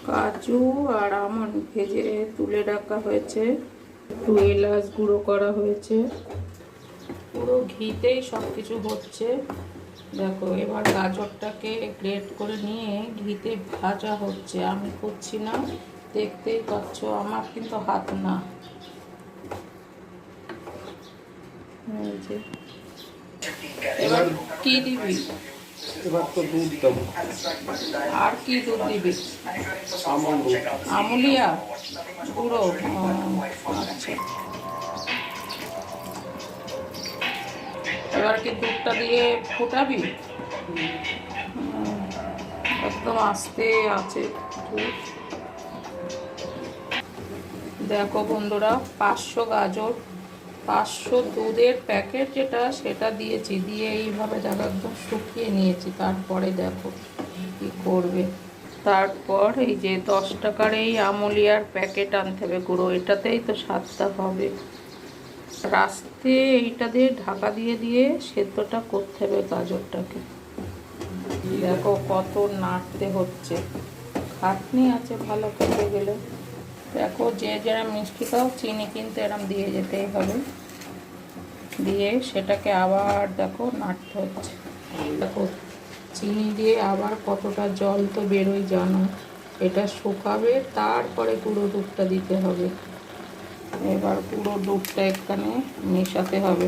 কাজু আর আমন্ড ভেজে তুলে রাখা হয়েছে, একটু এলাচ গুঁড়ো করা হয়েছে, পুরো ঘিতেই সব কিছু হচ্ছে। দেখো এবার গাজরটাকে গ্রেট করে নিয়ে ঘিতে ভাজা হচ্ছে, আমি করছি না, দেখতেই পাচ্ছ, আমার কিন্তু হাত না। এই যে এবার কি দিবি? এবার তো দুধ দেবো। আর কি দুধ দিবি? আমুল দুধ। আমুলিয়া গুঁড়ো? আচ্ছা, এবার কি দুধটা দিয়ে ফোটাবি? একদম আস্তে আছে দুধ। দেখো বন্ধুরা, 500 গাজর, 500 দুধের প্যাকেট যেটা, সেটা দিয়েছি, দিয়ে এইভাবে দেখো একদম শুকিয়ে নিয়েছি। তারপরে দেখো কি করবে, তারপর এই যে 10 টাকার এই আমুলিয়ার প্যাকেট আনতে হবে গুঁড়ো, এটাতেই তো স্বাদটা হবে। রাস্তে এইটা দিয়ে ঢাকা দিয়ে দিয়ে সেদ্ধটা করতে হবে গাজরটাকে। দেখো কত নাড়তে হচ্ছে, খাটনি আছে ভালো খেতে গেলে। দেখো যে যারা মিষ্টি খাও, চিনি কিন্তু এরম দিয়ে যেতেই হবে, দিয়ে সেটাকে আবার দেখো নাড়তে হচ্ছে। দেখো চিনি দিয়ে আবার কতটা জল তো বেরোয় জানো, এটা শুকাবে, তারপরে গুঁড়ো দুধটা দিতে হবে। এবার গুঁড়ো দুধটা এখানে মেশাতে হবে।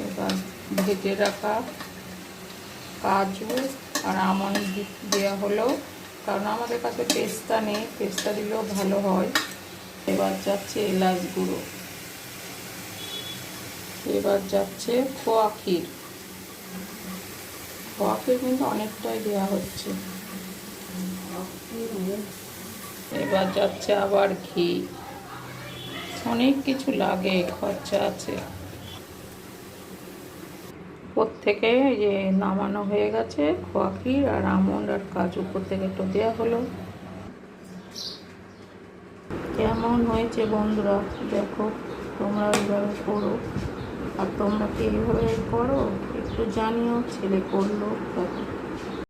এবার ভেজে রাখা কাজু আর আমন্ড দেওয়া হলো, কারণ আমাদের কাছে পেস্তা নেই, পেস্তা দিলেও ভালো হয়। এবার যাচ্ছে এলাচ গুঁড়ো, এবার যাচ্ছে খোয়া ক্ষীর, খোয়া ক্ষীর কিন্তু অনেকটাই দেওয়া হচ্ছে। এবার যাচ্ছে আবার ঘি, অনেক কিছু লাগে, খরচা আছে। প্রত্যেকে যে নামানো হয়ে গেছে, খোয়া ক্ষীর আর আমন্ড আর কাজু প্রত্যেকে একটু দেওয়া হলো। কেমন হয়েছে বন্ধুরা দেখো, তোমরা এইভাবে করো, আর তোমরা কি এইভাবে করো একটু জানিও, ছেলে করলো দেখো।